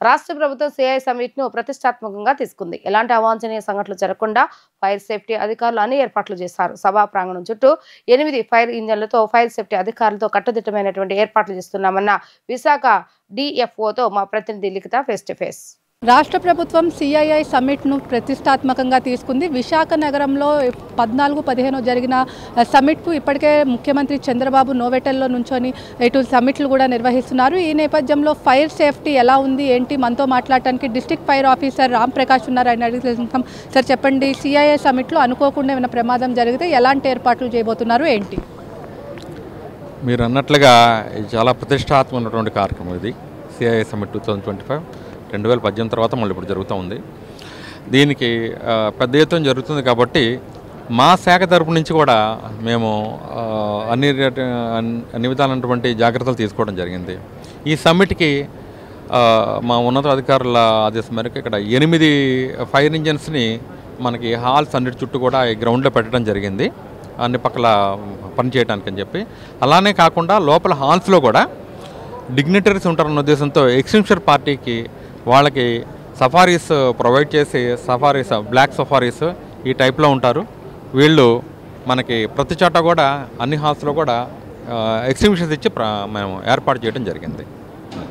రాష్ట్ర ప్రభుత్వం CI summit ను ప్రతిష్టాత్మకంగా తీసుకుంది. ఎలాంటి అవాంఛనీయ సంఘటనలు జరగకుండా ఫైర్ సేఫ్టీ అధికారులు అన్ని ఏర్పాట్లు చేశారు. సభా ప్రాంగణం చుట్టూ 8 ఫైర్ ఇంజన్లతో ఫైర్ సేఫ్టీ అధికారులతో కట్టుదిట్టమైనటువంటి ఏర్పాట్లు చేస్తున్నామన్న విశాఖ డిఎఫ్ఓతో మా ప్రతినిధి లిఖిత ఫేస్ టు ఫేస్. రాష్ట్ర ప్రభుత్వం సిఐఐ సమిట్ను ప్రతిష్టాత్మకంగా తీసుకుంది. విశాఖ నగరంలో 14-15 జరిగిన సమిట్కు ఇప్పటికే ముఖ్యమంత్రి చంద్రబాబు నోవెటల్లో నుంచొని ఇటు సమిట్లు కూడా నిర్వహిస్తున్నారు. ఈ నేపథ్యంలో ఫైర్ సేఫ్టీ ఎలా ఉంది ఏంటి మనతో మాట్లాడటానికి district fire officer Ram Prakash ఉన్నారు. ఆయన అడిగి సార్ చెప్పండి, సిఐఐ సమిట్లో అనుకోకుండా ఏమైనా ప్రమాదం జరిగితే ఎలాంటి ఏర్పాట్లు చేయబోతున్నారు ఏంటి? మీరు అన్నట్లుగా చాలా ప్రతిష్టాత్మకమైనటువంటి కార్యక్రమం ఇది. సిఐఐ సమిట్ 2018 తర్వాత మళ్ళీ ఇప్పుడు జరుగుతూ ఉంది. దీనికి పెద్ద ఎత్తున జరుగుతుంది కాబట్టి మా శాఖ తరపు నుంచి కూడా మేము అన్ని విధాలైనటువంటి జాగ్రత్తలు తీసుకోవడం జరిగింది. ఈ సమ్మిట్కి మా ఉన్నతాధికారుల ఆదేశం మేరకు ఇక్కడ 8 ఫైర్ ఇంజన్స్ని మనకి హాల్స్ అన్నిటి చుట్టూ కూడా ఈ గ్రౌండ్లో పెట్టడం జరిగింది, అన్ని పక్కల పనిచేయడానికి అని చెప్పి. అలానే కాకుండా లోపల హాల్స్లో కూడా డిగ్నిటరీస్ ఉంటారన్న ఉద్దేశంతో ఎక్స్టింగ్విషర్ పార్టీకి వాళ్ళకి సఫారీస్ ప్రొవైడ్ చేసి, సఫారీస్ బ్లాక్ సఫారీస్ ఈ టైప్లో ఉంటారు వీళ్ళు. మనకి ప్రతి చోట కూడా అన్ని హాల్స్లో కూడా ఎక్స్టింగ్విషర్స్ ఇచ్చి మేము ఏర్పాటు చేయడం జరిగింది.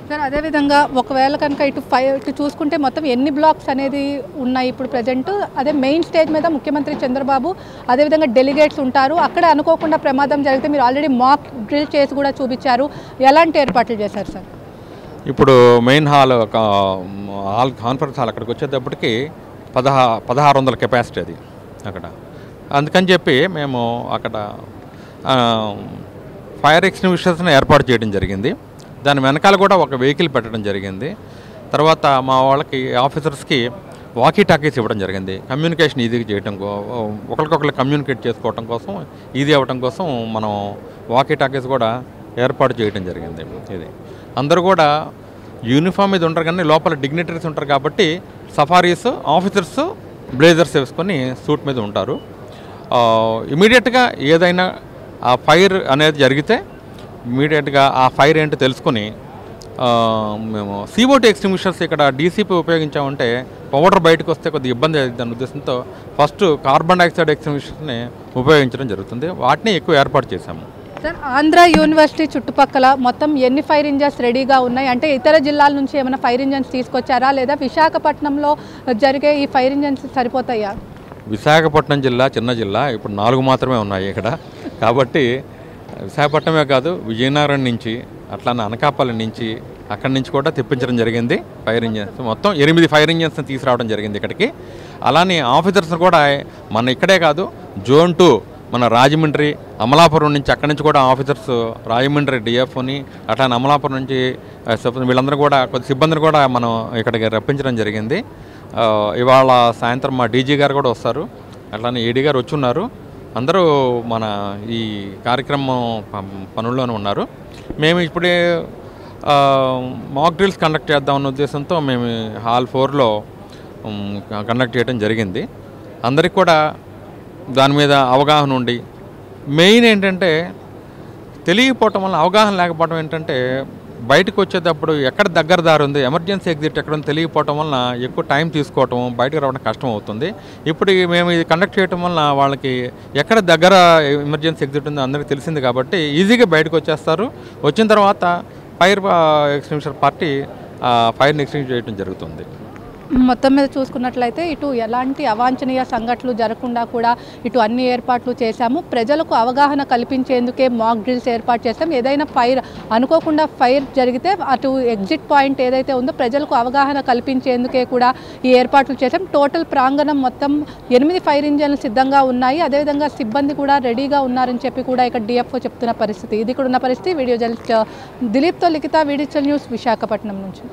సార్, అదేవిధంగా ఒకవేళ కనుక ఇటు చూసుకుంటే మొత్తం ఎన్ని బ్లాక్స్ అనేది ఉన్నాయి ఇప్పుడు ప్రజెంట్? అదే మెయిన్ స్టేజ్ మీద ముఖ్యమంత్రి చంద్రబాబు, అదేవిధంగా డెలిగేట్స్ ఉంటారు. అక్కడ అనుకోకుండా ప్రమాదం జరిగితే మీరు ఆల్రెడీ మాక్ డ్రిల్ చేసి కూడా చూపించారు. ఎలాంటి ఏర్పాట్లు చేశారు సార్? ఇప్పుడు మెయిన్ హాల్ కాన్ఫరెన్స్ హాల్ అక్కడికి వచ్చేటప్పటికి 1600 కెపాసిటీ అది అక్కడ. అందుకని చెప్పి మేము అక్కడ ఫైర్ ఎక్స్టింగ్విషర్స్ని ఏర్పాటు చేయడం జరిగింది. దాని వెనకాల కూడా ఒక వెహికల్ పెట్టడం జరిగింది. తర్వాత మా వాళ్ళకి ఆఫీసర్స్కి వాకీ టాకీస్ ఇవ్వడం జరిగింది. కమ్యూనికేషన్ ఈజీగా చేయడం, ఒకరికొకరు కమ్యూనికేట్ చేసుకోవడం కోసం, ఈజీ అవ్వడం కోసం మనం వాకీ టాకీస్ కూడా ఏర్పాటు చేయడం జరిగింది. ఇది అందరూ కూడా యూనిఫామ్ మీద ఉంటారు కానీ లోపల డిగ్నిటరీస్ ఉంటారు కాబట్టి సఫారీస్ ఆఫీసర్స్ బ్లేజర్స్ వేసుకొని సూట్ మీద ఉంటారు. ఇమీడియట్గా ఏదైనా ఆ ఫైర్ అనేది జరిగితే ఇమీడియట్గా ఆ ఫైర్ ఏంటో తెలుసుకొని మేము CO2 ఎక్స్టింగ్విషర్స్ ఇక్కడ డీసీపీ ఉపయోగించామంటే పౌడర్ బయటకు వస్తే కొద్దిగా ఇబ్బంది అవుతుందన్న ఉద్దేశంతో ఫస్ట్ కార్బన్ డైఆక్సైడ్ ఎక్స్టింగ్విషర్స్ని ఉపయోగించడం జరుగుతుంది. వాటిని ఎక్కువ ఏర్పాటు చేశాము. సార్, ఆంధ్ర యూనివర్సిటీ చుట్టుపక్కల మొత్తం ఎన్ని ఫైర్ ఇంజన్స్ రెడీగా ఉన్నాయి? అంటే ఇతర జిల్లాల నుంచి ఏమైనా ఫైర్ ఇంజన్స్ తీసుకొచ్చారా, లేదా విశాఖపట్నంలో జరిగే ఈ ఫైర్ ఇంజన్స్ సరిపోతాయా? విశాఖపట్నం జిల్లా చిన్న జిల్లా, ఇప్పుడు 4 మాత్రమే ఉన్నాయి ఇక్కడ. కాబట్టి విశాఖపట్నమే కాదు, విజయనగరం నుంచి అట్లానే అనకాపల్లి నుంచి అక్కడి నుంచి కూడా తెప్పించడం జరిగింది ఫైర్ ఇంజన్స్. మొత్తం 8 ఫైర్ ఇంజన్స్ని తీసుకురావడం జరిగింది ఇక్కడికి. అలానే ఆఫీసర్స్ కూడా మన ఇక్కడే కాదు, జోన్ 2 మన రాజమండ్రి, అమలాపురం నుంచి అక్కడి నుంచి కూడా ఆఫీసర్స్ రాజమండ్రి డిఎఫ్ఓని అట్లానే అమలాపురం నుంచి వీళ్ళందరూ కూడా కొద్ది సిబ్బందిని కూడా మనం ఇక్కడికి రప్పించడం జరిగింది. ఇవాళ సాయంత్రం మా డీజీ గారు కూడా వస్తారు, అట్లానే ఏడీ గారు వచ్చి ఉన్నారు. అందరూ మన ఈ కార్యక్రమం పనుల్లోనే ఉన్నారు. మేము ఇప్పుడే మాక్ డ్రిల్స్ కండక్ట్ చేద్దామన్న ఉద్దేశంతో మేము హాల్ 4లో కండక్ట్ చేయడం జరిగింది. అందరికి కూడా దాని మీద అవగాహన ఉండి, మెయిన్ ఏంటంటే తెలియకపోవటం వల్ల, అవగాహన లేకపోవడం ఏంటంటే బయటకు వచ్చేటప్పుడు ఎక్కడ దగ్గర దారి ఉంది, ఎమర్జెన్సీ ఎగ్జిట్ ఎక్కడ ఉంది తెలియకపోవటం వలన ఎక్కువ టైం తీసుకోవటం, బయటకు రావడం కష్టం అవుతుంది. ఇప్పుడు మేము ఇది కండక్ట్ చేయడం వలన వాళ్ళకి ఎక్కడ దగ్గర ఎమర్జెన్సీ ఎగ్జిట్ ఉందో అందరికీ తెలిసింది కాబట్టి ఈజీగా బయటకు వచ్చేస్తారు. వచ్చిన తర్వాత ఫైర్ ఎక్స్టింగ్విషర్ పార్టీ ఫైర్ని ఎక్స్టింగ్విష్ చేయడం జరుగుతుంది. మొత్తం మీద చూసుకున్నట్లయితే ఇటు ఎలాంటి అవాంఛనీయ సంఘటనలు జరగకుండా కూడా ఇటు అన్ని ఏర్పాట్లు చేశాము. ప్రజలకు అవగాహన కల్పించేందుకే మాక్ డ్రిల్స్ ఏర్పాటు చేస్తాం. ఏదైనా అనుకోకుండా ఫైర్ జరిగితే అటు ఎగ్జిట్ పాయింట్ ఏదైతే ఉందో ప్రజలకు అవగాహన కల్పించేందుకే కూడా ఈ ఏర్పాట్లు చేశాం. టోటల్ ప్రాంగణం మొత్తం 8 ఫైర్ ఇంజన్లు సిద్ధంగా ఉన్నాయి. అదేవిధంగా సిబ్బంది కూడా రెడీగా ఉన్నారని చెప్పి కూడా ఇక్కడ డిఎఫ్ఓ చెప్తున్న పరిస్థితి. ఇది కూడా ఉన్న పరిస్థితి. వీడియో జర్నలిస్ట్ దిలీప్తో లిఖిత, VDCL న్యూస్, విశాఖపట్నం నుంచి.